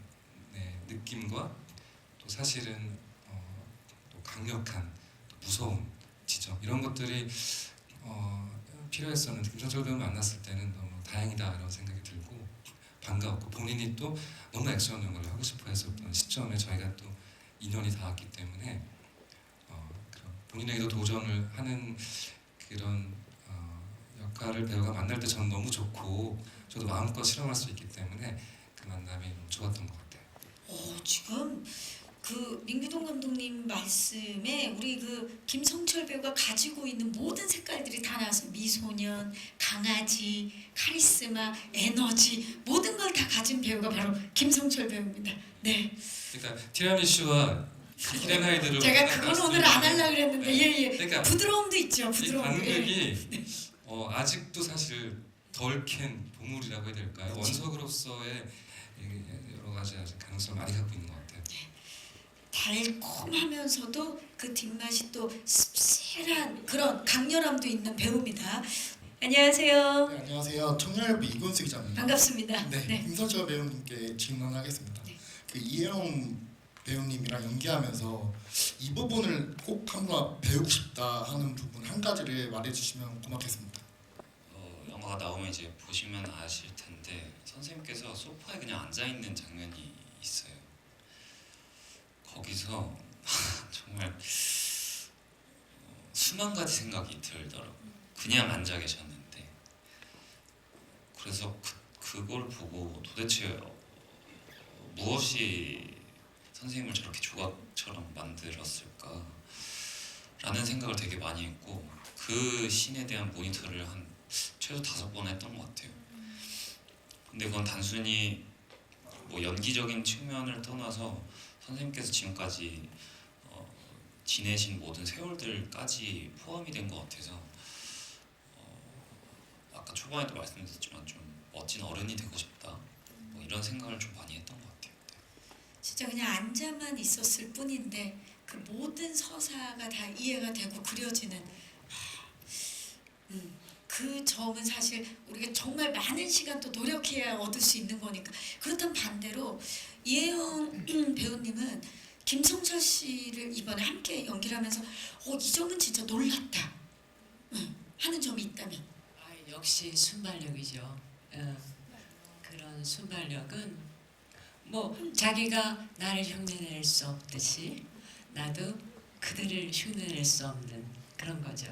Speaker 2: 느낌과 또 사실은 또 강력한 또 무서운 지점 이런 것들이 필요했었는데 김성철 배우 만났을 때는 너무 다행이다 이런 생각이 들고 반가웠고 본인이 또 너무 액션 영화를 하고 싶어 했었던 시점에 저희가 또 인연이 닿았기 때문에 그런 본인에게도 도전을 하는 그런 역할을 배우가 만날 때 저는 너무 좋고 저도 마음껏 실험할 수 있기 때문에 그 만남이 너무 좋았던 것 같아요.
Speaker 5: 지금 그 민규동 감독님 말씀에 우리 그 김성철 배우가 가지고 있는 모든 색깔들이 다 나왔어요. 미소년, 강아지, 카리스마, 에너지 모든 걸 다 가진 배우가 바로 김성철 배우입니다. 네.
Speaker 2: 그러니까 티라미슈와 히렌 하이드를
Speaker 5: 제가 그건 오늘 안 하려고 그랬는데 예예.
Speaker 2: 그러니까
Speaker 5: 부드러움도 있죠.
Speaker 2: 이
Speaker 5: 부드러움도. 예.
Speaker 2: 간극이 아직도 사실 덜 캔 보물이라고 해야 될까요? 원석으로서의 여러 가지 아직 가능성을 많이 갖고 있는 것 같아요.
Speaker 5: 달콤하면서도 그 뒷맛이 또 씁쓸한 그런 강렬함도 있는 배우입니다. 안녕하세요.
Speaker 7: 네, 안녕하세요. 청년일보 이건수 기자입니다.
Speaker 5: 반갑습니다.
Speaker 7: 네, 김성철 배우님께 질문하겠습니다.
Speaker 5: 네.
Speaker 7: 그 이혜영 배우님이랑 연기하면서 이 부분을 꼭 한번 배우고 싶다 하는 부분 한 가지를 말해주시면 고맙겠습니다.
Speaker 4: 영화가 나오면 이제 보시면 아실 텐데 선생님께서 소파에 그냥 앉아 있는 장면이 있어요. 거기서 정말 수만 가지 생각이 들더라고요. 그냥 앉아 계셨는데 그래서 그걸 보고 도대체 무엇이 선생님을 저렇게 조각처럼 만들었을까 라는 생각을 되게 많이 했고 그 씬에 대한 모니터를 한 최소 5번 했던 것 같아요. 근데 그건 단순히 뭐 연기적인 측면을 떠나서 선생님께서 지금까지 지내신 모든 세월들까지 포함이 된 것 같아서 아까 초반에도 말씀드렸지만 좀 멋진 어른이 되고 싶다 뭐 이런 생각을 좀 많이 했던 것 같아요.
Speaker 5: 진짜 그냥 앉아만 있었을 뿐인데 그 모든 서사가 다 이해가 되고 그려지는 그 점은 사실 우리가 정말 많은 시간 또 노력해야 얻을 수 있는 거니까. 그렇다면 반대로 이혜영 배우님은 김성철 씨를 이번에 함께 연기를 하면서 이 점은 진짜 놀랐다 하는 점이 있다면.
Speaker 3: 역시 순발력이죠. 그런 순발력은 뭐 자기가 나를 흉내낼 수 없듯이 나도 그들을 흉내낼 수 없는 그런 거죠.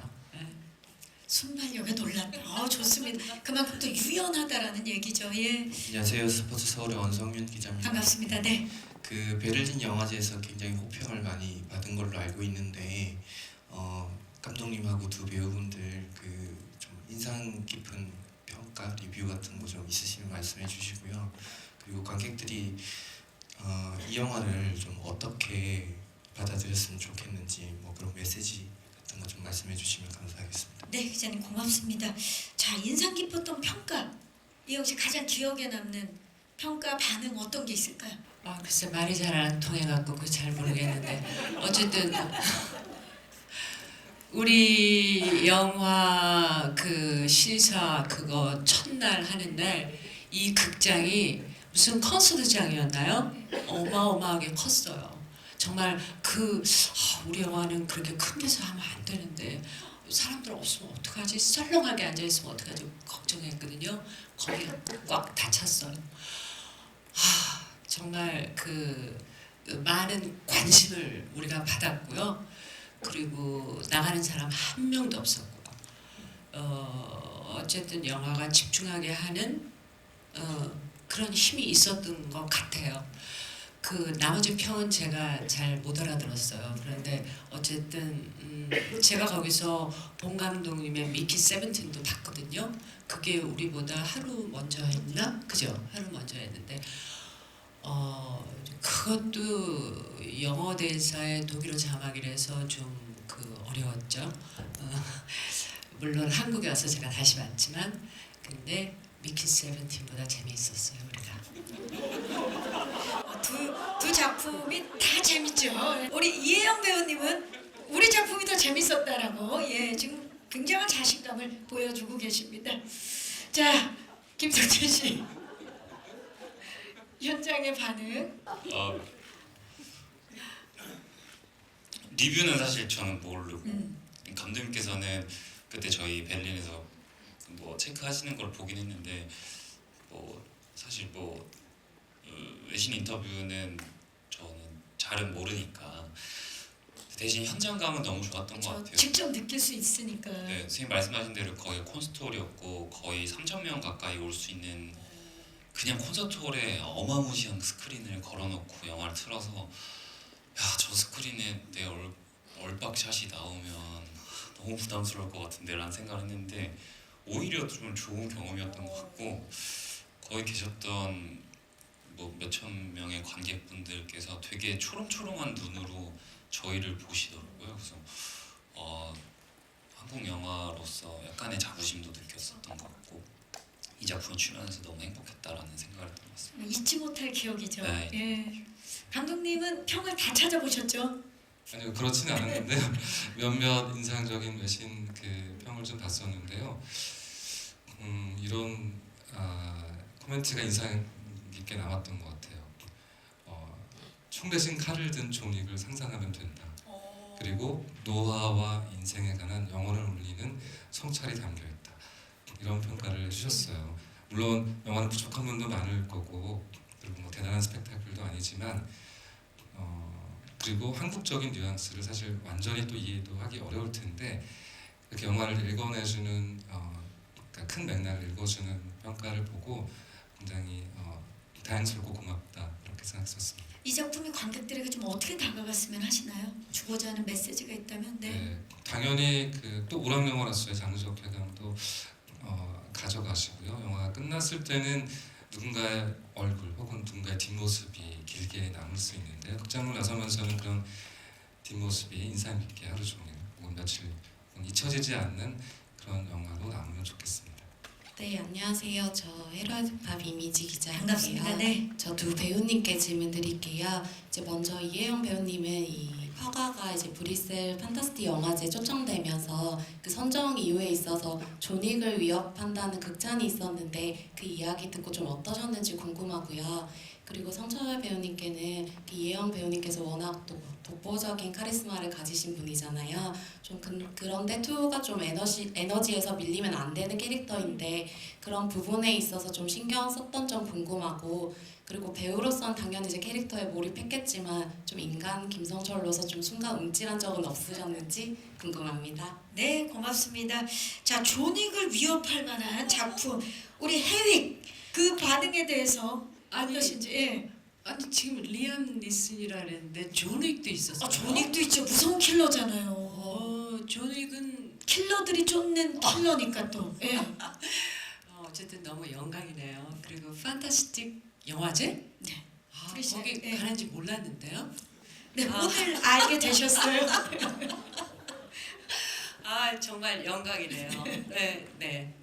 Speaker 5: 순발력에 놀랐다. 좋습니다. 그만큼 또 유연하다라는 얘기죠. 예.
Speaker 8: 안녕하세요. 스포츠 서울의 원성윤 기자입니다.
Speaker 5: 반갑습니다. 네.
Speaker 8: 그 베를린 영화제에서 굉장히 호평을 많이 받은 걸로 알고 있는데 감독님하고 두 배우분들 그 좀 인상 깊은 평가 리뷰 같은 거 좀 있으시면 말씀해 주시고요. 그리고 관객들이 이 영화를 좀 어떻게 받아들였으면 좋겠는지 뭐 그런 메시지 같은 거 좀 말씀해 주시면 감사하겠습니다.
Speaker 5: 네, 기자님 고맙습니다. 자, 인상 깊었던 평가. 이영 씨 가장 기억에 남는 평가 반응 어떤 게 있을까요?
Speaker 3: 글쎄 말이 잘 안 통해갖고 그 잘 모르겠는데 어쨌든 우리 영화 그 시사 그거 첫날 하는 날 이 극장이 무슨 콘서트장이었나요? 어마어마하게 컸어요. 정말 우리 영화는 그렇게 큰 데서 하면 안 되는데 사람들 없으면 어떡하지? 썰렁하게 앉아 있으면 어떡하지? 걱정했거든요. 거기 꽉 닫혔어요. 정말 많은 관심을 우리가 받았고요. 그리고 나가는 사람 한 명도 없었고, 어쨌든 영화가 집중하게 하는 그런 힘이 있었던 것 같아요. 나머지 평은 제가 잘 못 알아들었어요. 그런데 어쨌든 제가 거기서 본 감독님의 미키 세븐틴도 봤거든요. 그게 우리보다 하루 먼저 했나? 그죠? 하루 먼저 했는데 그것도 영어 대사의 독일어 자막이라서 좀 어려웠죠. 물론 한국에 와서 제가 다시 봤지만 근데 미키 세븐틴보다 재미있었어요 우리가.
Speaker 5: 두 작품이 다 재밌죠. 우리 이혜영 배우님은 우리 작품이 더 재밌었다라고 지금 굉장한 자신감을 보여주고 계십니다. 자, 김석진 씨 현장의 반응.
Speaker 4: 리뷰는 사실 저는 모르고 감독님께서는 그때 저희 베를린에서 뭐 체크하시는 걸 보긴 했는데 사실 외신 인터뷰는 저는 잘은 모르니까 대신 현장감은 너무 좋았던 것 같아요.
Speaker 5: 직접 느낄 수 있으니까.
Speaker 4: 네, 선생님 말씀하신 대로 거의 콘서트홀이었고 거의 3,000명 가까이 올 수 있는 그냥 콘서트홀에 어마무시한 스크린을 걸어놓고 영화를 틀어서 저 스크린에 내 얼박샷이 나오면 너무 부담스러울 것 같은데 라는 생각을 했는데 오히려 좀 좋은 경험이었던 것 같고 거기 계셨던 몇천 명의 관객분들께서 되게 초롱초롱한 눈으로 저희를 보시더라고요. 그래서 한국 영화로서 약간의 자부심도 느꼈었던 것 같고 이 작품에 출연해서 너무 행복했다라는 생각을 했던 것 같습니다.
Speaker 5: 잊지 못할 기억이죠.
Speaker 4: 네.
Speaker 5: 예. 감독님은 평을 다 찾아보셨죠?
Speaker 2: 아니요, 그렇지는 않았는데요. 몇몇 인상적인 외신 평을 좀 봤었는데요. 이런 코멘트가 인상 깊게 남았던 것 같아요. 총 대신 칼을 든 존윅을 상상하면 된다. 그리고 노화와 인생에 관한 영혼을 울리는 성찰이 담겨있다. 이런 평가를 해주셨어요. 물론 영화는 부족한 면도 많을 거고 그리고 대단한 스펙타클도 아니지만 그리고 한국적인 뉘앙스를 사실 완전히 또 이해도 하기 어려울 텐데 이렇게 영화를 읽어내주는 그러니까 큰 맥락을 읽어주는 평가를 보고 굉장히 다행스럽고 고맙다 이렇게 생각했었습니다.
Speaker 5: 이 작품이 관객들에게 좀 어떻게 다가갔으면 하시나요? 주고자 하는 메시지가 있다면
Speaker 2: 네, 당연히 또 오락영화로서의 장르적 쾌감도 가져가시고요. 영화가 끝났을 때는 누군가의 얼굴 혹은 누군가의 뒷모습이 길게 남을 수 있는데 극장을 나서면서는 그런 뒷모습이 인상 깊게 하루 종일 혹은 며칠 혹은 잊혀지지 않는 그런 영화로 남으면 좋겠습니다.
Speaker 6: 네, 안녕하세요. 저 헤럴드 팝 이미지 기자입니다.
Speaker 5: 반갑습니다. 네.
Speaker 6: 저 두 배우님께 질문 드릴게요. 이제 먼저 이혜영 배우님은 이 화가가 이제 브뤼셀 판타스틱 영화제에 초청되면서 그 선정 이유에 있어서 존윅을 위협한다는 극찬이 있었는데 그 이야기 듣고 좀 어떠셨는지 궁금하고요. 그리고 성철 배우님께는 이혜영 배우님께서 워낙 또 독보적인 카리스마를 가지신 분이잖아요. 좀 그런데 투가 좀 에너지에서 밀리면 안 되는 캐릭터인데 그런 부분에 있어서 좀 신경 썼던 점 궁금하고 그리고 배우로서는 당연히 이제 캐릭터에 몰입했겠지만 좀 인간 김성철로서 좀 순간 움찔한 적은 없으셨는지 궁금합니다.
Speaker 5: 네, 고맙습니다. 자, 존윅을 위협할 만한 작품 우리 해윅 그 반응에 대해서 어떠신지? 예.
Speaker 3: 아니 지금 리암 니슨이라 그랬는데 존윅도 있었어요.
Speaker 5: 존윅도 있죠. 무서운 킬러잖아요.
Speaker 3: 존윅은
Speaker 5: 킬러들이 쫓는 킬러니까 또. 예.
Speaker 3: 어쨌든 너무 영광이네요. 그리고 판타스틱 영화제?
Speaker 5: 네.
Speaker 3: 거기
Speaker 5: 네.
Speaker 3: 가는지 몰랐는데요.
Speaker 5: 네, 오늘 알게 되셨어요.
Speaker 3: 정말 영광이네요. 네, 네.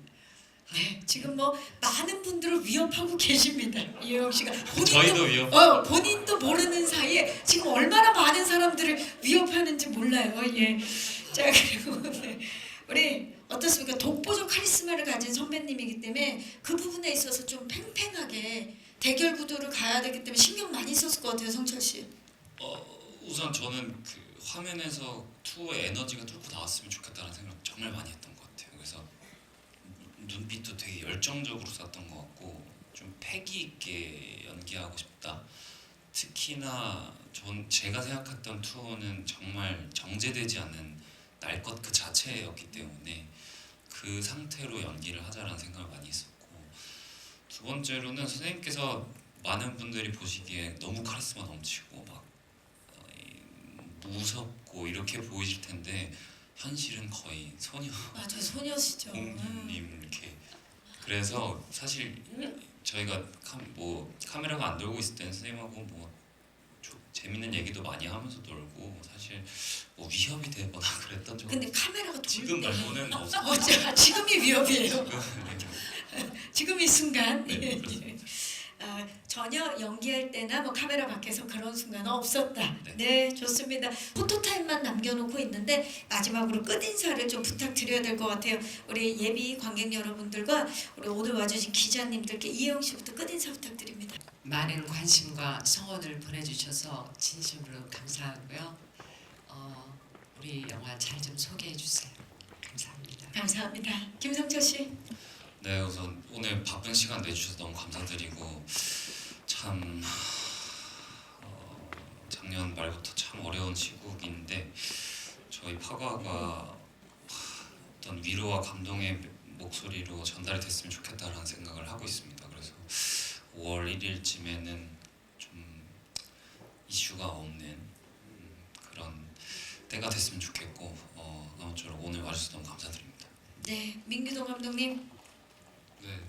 Speaker 5: 지금 많은 분들을 위협하고 계십니다. 이혜영 씨가
Speaker 4: 저희도 위협.
Speaker 5: 본인도 모르는 사이에 지금 얼마나 많은 사람들을 위협하는지 몰라요. 예. 자, 그리고 네. 우리 어떻습니까? 독보적 카리스마를 가진 선배님이기 때문에 그 부분에 있어서 좀 팽팽하게 대결 구도를 가야 되기 때문에 신경 많이 썼을 것 같아요, 성철 씨.
Speaker 4: 우선 저는 그 화면에서 투어의 에너지가 뚫고 나왔으면 좋겠다는 생각 정말 많이 했던 것 같아요. 그래서 눈빛도 되게 열정적으로 쐈던 것 같고 좀 패기 있게 연기하고 싶다. 특히나 제가 생각했던 투어는 정말 정제되지 않은 날 것 그 자체였기 때문에 그 상태로 연기를 하자라는 생각을 많이 했었고, 두 번째로는 선생님께서 많은 분들이 보시기에 너무 카리스마 넘치고 막 무섭고 이렇게 보이실 텐데 현실은 거의 소녀
Speaker 5: 맞아, 소녀시죠.
Speaker 4: 공주님 이렇게. 그래서 사실 저희가 카메라가 안 돌고 있을 때는 선생님하고 재밌는 얘기도 많이 하면서 놀고 사실 위협이 되거나 그랬던 적은
Speaker 5: 근데 카메라가 돌
Speaker 4: 지금
Speaker 5: 때
Speaker 4: 말고는 없어요.
Speaker 5: 자, 지금이 위협이에요.
Speaker 4: 지금
Speaker 5: 지금 이 순간.
Speaker 4: 네,
Speaker 5: 예,
Speaker 4: 그렇죠.
Speaker 5: 예. 전혀 연기할 때나 뭐 카메라 밖에서 그런 순간은 없었다.
Speaker 4: 네.
Speaker 5: 네, 좋습니다. 포토타임만 남겨놓고 있는데 마지막으로 끝인사를 좀 부탁드려야 될 것 같아요. 우리 예비 관객 여러분들과 우리 오늘 와주신 기자님들께 이혜영 씨부터 끝인사 부탁드립니다.
Speaker 3: 많은 관심과 성원을 보내주셔서 진심으로 감사하고요. 우리 영화 잘 좀 소개해 주세요. 감사합니다.
Speaker 5: 감사합니다. 김성철 씨.
Speaker 4: 네, 우선 오늘 바쁜 시간 내주셔서 너무 감사드리고 참 작년 말부터 참 어려운 시국인데 저희 파과가 어떤 위로와 감동의 목소리로 전달이 됐으면 좋겠다라는 생각을 하고 있습니다. 그래서 5월 1일쯤에는 좀 이슈가 없는 그런 때가 됐으면 좋겠고 아무쪼록 오늘 와주셔서 너무 감사드립니다.
Speaker 5: 네, 민규동 감독님.
Speaker 2: 네,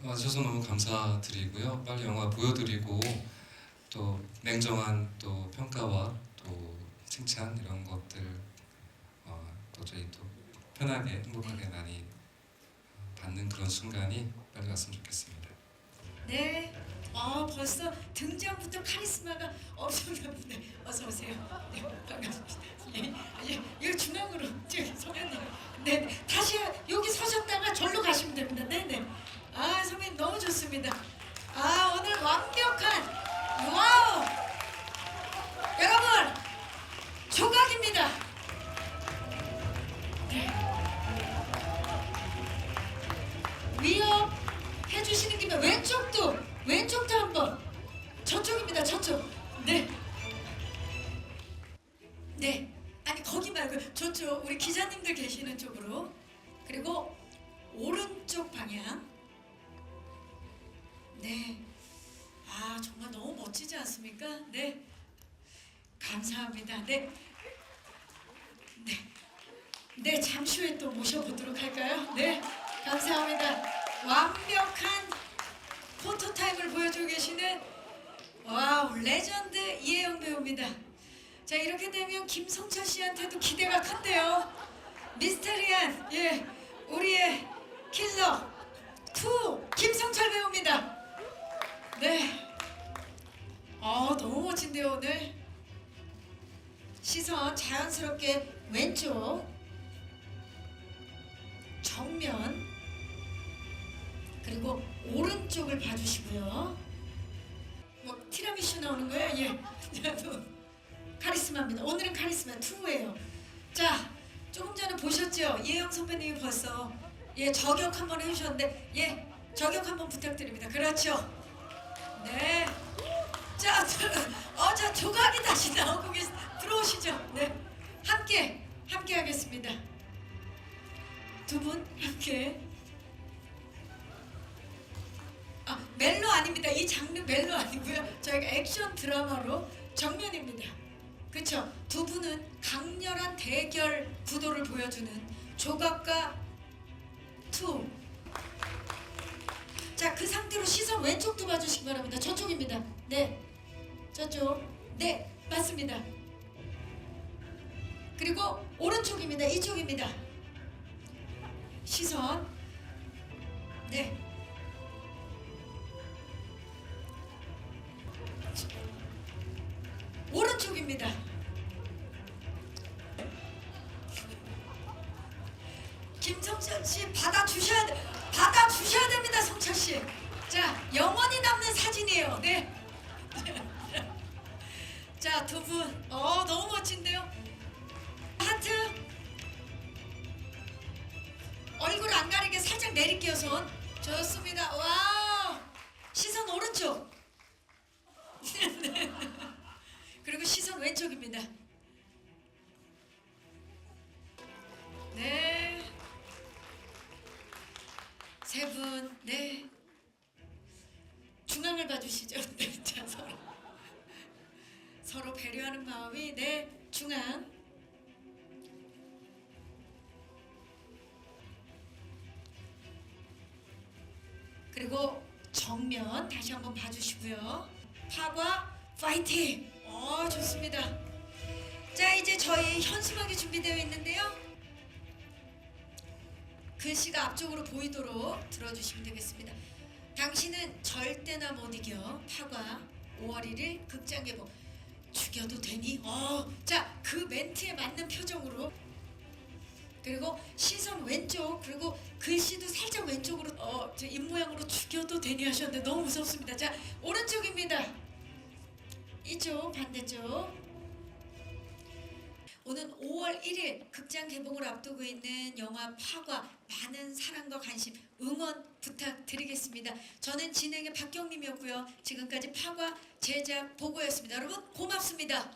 Speaker 2: 와주셔서 너무 감사드리고요. 빨리 영화 보여드리고 또 냉정한 또 평가와 또 칭찬 이런 것들 또 저희 또 편하게 행복하게 많이 받는 그런 순간이 빨리 왔으면 좋겠습니다.
Speaker 5: 네. 벌써 등장부터 카리스마가 엄청납니다. 어서 오세요. 네, 반갑습니다. 여기 중앙으로 저기 성현님. 네, 다시 여기 서셨다가 절로 가시면 됩니다. 네. 성현님 너무 좋습니다. 오늘 완벽한 와우. 여러분 조각입니다. 네. 위협 해주시는 김에 왼쪽도 한번. 저쪽입니다. 저쪽. 네. 아니 거기 말고 저쪽 우리 기자님들 계시는 쪽으로. 그리고 오른쪽 방향. 네. 정말 너무 멋지지 않습니까? 네. 감사합니다. 네. 잠시 후에 또 모셔보도록 할까요? 네. 감사합니다. 완벽한 포토타임을 보여주고 계시는 레전드 이혜영 배우입니다. 자, 이렇게 되면 김성철 씨한테도 기대가 큰데요. 미스테리한 우리의 킬러 2 김성철 배우입니다. 네. 너무 멋진데요. 오늘 시선 자연스럽게 왼쪽 정면 그리고 오른쪽을 봐주시고요. 티라미슈 나오는 거예요? 예. 카리스마입니다. 오늘은 카리스마 2예요. 자, 조금 전에 보셨죠? 이혜영 선배님이 벌써 저격 한번 해주셨는데 저격 한번 부탁드립니다. 그렇죠? 네. 자, 조각이 다시 나오고 들어오시죠? 네. 함께 하겠습니다. 두 분 함께. 멜로 아닙니다. 이 장르 멜로 아니고요. 저희가 액션 드라마로 정면입니다. 그렇죠? 두 분은 강렬한 대결 구도를 보여주는 조각과 2. 자, 그 상태로 시선 왼쪽도 봐주시기 바랍니다. 저쪽입니다. 네, 저쪽. 네, 맞습니다. 그리고 오른쪽입니다. 이쪽입니다. 시선. 네. 오른쪽입니다. 김성철 씨 받아주셔야 됩니다. 성철 씨. 자, 영원히 남는 사진이에요. 네. 자, 두 분. 분. 너무 멋진데요. 하트. 얼굴 안 가리게 살짝 내릴게요, 손. 좋습니다. 와. 시선 오른쪽. 그리고 시선 왼쪽입니다. 네. 세 분. 네. 중앙을 봐주시죠. 네, 자, 서로 배려하는 마음이 네 중앙. 그리고 정면 다시 한번 봐주시고요. 파과 파이팅. 좋습니다. 자, 이제 저희 현수막이 준비되어 있는데요. 글씨가 앞쪽으로 보이도록 들어주시면 되겠습니다. 당신은 절대나 못 이겨. 파과 5월 1일 극장 개봉. 죽여도 되니? 자, 그 멘트에 맞는 표정으로. 그리고 시선 왼쪽, 그리고 글씨도 살짝 왼쪽으로. 저 입모양으로 죽여도 되니 하셨는데 너무 무섭습니다. 자, 오른쪽입니다. 이쪽, 반대쪽. 오는 5월 1일 극장 개봉을 앞두고 있는 영화 파과, 많은 사랑과 관심, 응원 부탁드리겠습니다. 저는 진행의 박경림이었고요. 지금까지 파과 제작 보고였습니다. 여러분 고맙습니다.